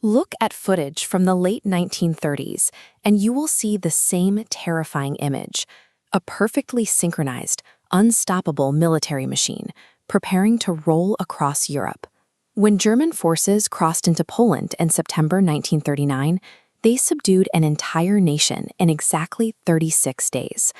Look at footage from the late 1930s, and you will see the same terrifying image: a perfectly synchronized, unstoppable military machine preparing to roll across Europe. When German forces crossed into Poland in September 1939, they subdued an entire nation in exactly 36 days.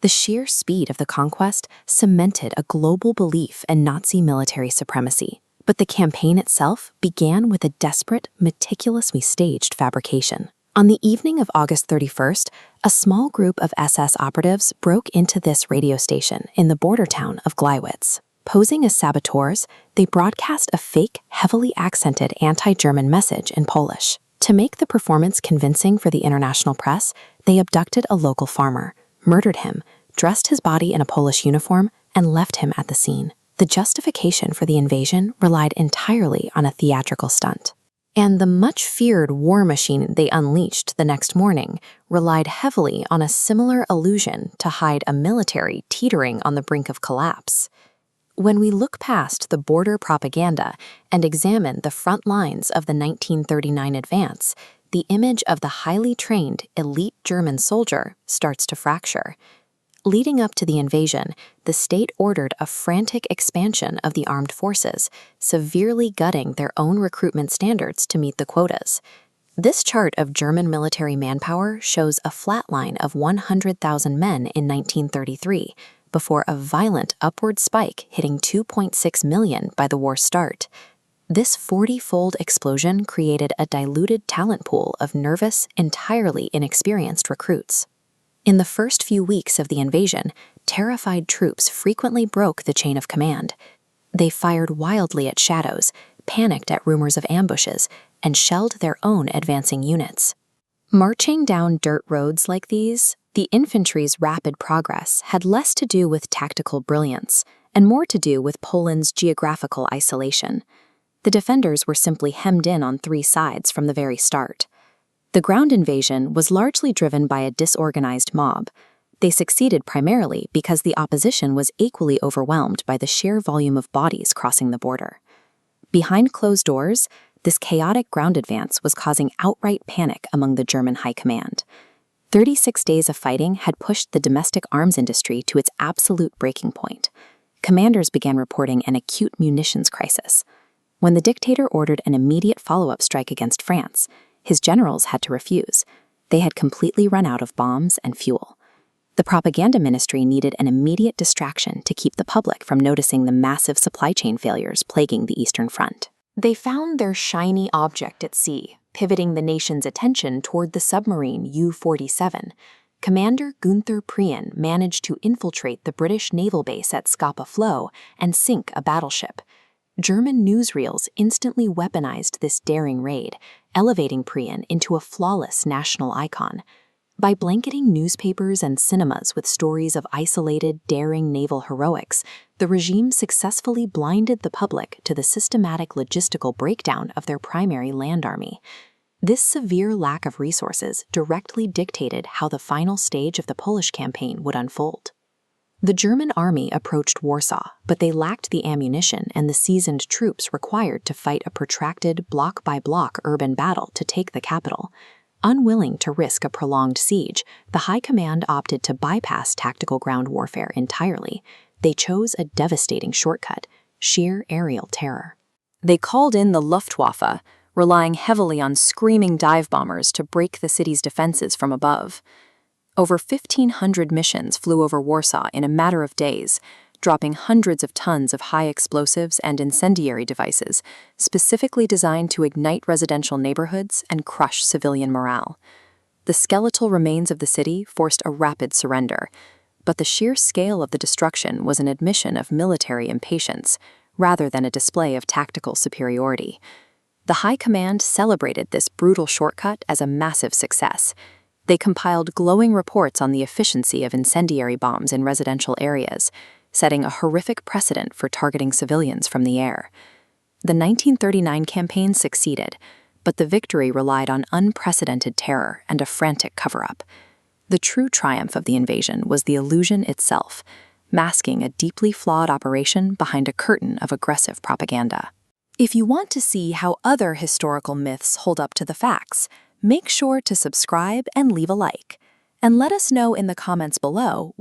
The sheer speed of the conquest cemented a global belief in Nazi military supremacy. But the campaign itself began with a desperate, meticulously staged fabrication. On the evening of August 31st, a small group of SS operatives broke into this radio station in the border town of Gleiwitz. Posing as saboteurs, they broadcast a fake, heavily accented anti-German message in Polish. To make the performance convincing for the international press, they abducted a local farmer, murdered him, dressed his body in a Polish uniform, and left him at the scene. The justification for the invasion relied entirely on a theatrical stunt. And the much-feared war machine they unleashed the next morning relied heavily on a similar illusion to hide a military teetering on the brink of collapse. When we look past the border propaganda and examine the front lines of the 1939 advance, the image of the highly trained, elite German soldier starts to fracture. Leading up to the invasion, the state ordered a frantic expansion of the armed forces, severely gutting their own recruitment standards to meet the quotas. This chart of German military manpower shows a flat line of 100,000 men in 1933, before a violent upward spike hitting 2.6 million by the war's start. This 40-fold explosion created a diluted talent pool of nervous, entirely inexperienced recruits. In the first few weeks of the invasion, terrified troops frequently broke the chain of command. They fired wildly at shadows, panicked at rumors of ambushes, and shelled their own advancing units. Marching down dirt roads like these, the infantry's rapid progress had less to do with tactical brilliance and more to do with Poland's geographical isolation. The defenders were simply hemmed in on three sides from the very start. The ground invasion was largely driven by a disorganized mob. They succeeded primarily because the opposition was equally overwhelmed by the sheer volume of bodies crossing the border. Behind closed doors, this chaotic ground advance was causing outright panic among the German high command. 36 days of fighting had pushed the domestic arms industry to its absolute breaking point. Commanders began reporting an acute munitions crisis. When the dictator ordered an immediate follow-up strike against France, his generals had to refuse. They had completely run out of bombs and fuel. The propaganda ministry needed an immediate distraction to keep the public from noticing the massive supply chain failures plaguing the Eastern Front. They found their shiny object at sea, pivoting the nation's attention toward the submarine U-47. Commander Günther Prien managed to infiltrate the British naval base at Scapa Flow and sink a battleship. German newsreels instantly weaponized this daring raid, elevating Prien into a flawless national icon. By blanketing newspapers and cinemas with stories of isolated, daring naval heroics, the regime successfully blinded the public to the systematic logistical breakdown of their primary land army. This severe lack of resources directly dictated how the final stage of the Polish campaign would unfold. The German army approached Warsaw, but they lacked the ammunition and the seasoned troops required to fight a protracted, block-by-block urban battle to take the capital. Unwilling to risk a prolonged siege, the High Command opted to bypass tactical ground warfare entirely. They chose a devastating shortcut: sheer aerial terror. They called in the Luftwaffe, relying heavily on screaming dive bombers to break the city's defenses from above. Over 1,500 missions flew over Warsaw in a matter of days, dropping hundreds of tons of high explosives and incendiary devices, specifically designed to ignite residential neighborhoods and crush civilian morale. The skeletal remains of the city forced a rapid surrender, but the sheer scale of the destruction was an admission of military impatience, rather than a display of tactical superiority. The High Command celebrated this brutal shortcut as a massive success. They compiled glowing reports on the efficiency of incendiary bombs in residential areas, setting a horrific precedent for targeting civilians from the air. The 1939 campaign succeeded, but the victory relied on unprecedented terror and a frantic cover-up. The true triumph of the invasion was the illusion itself, masking a deeply flawed operation behind a curtain of aggressive propaganda. If you want to see how other historical myths hold up to the facts, make sure to subscribe and leave a like. And let us know in the comments below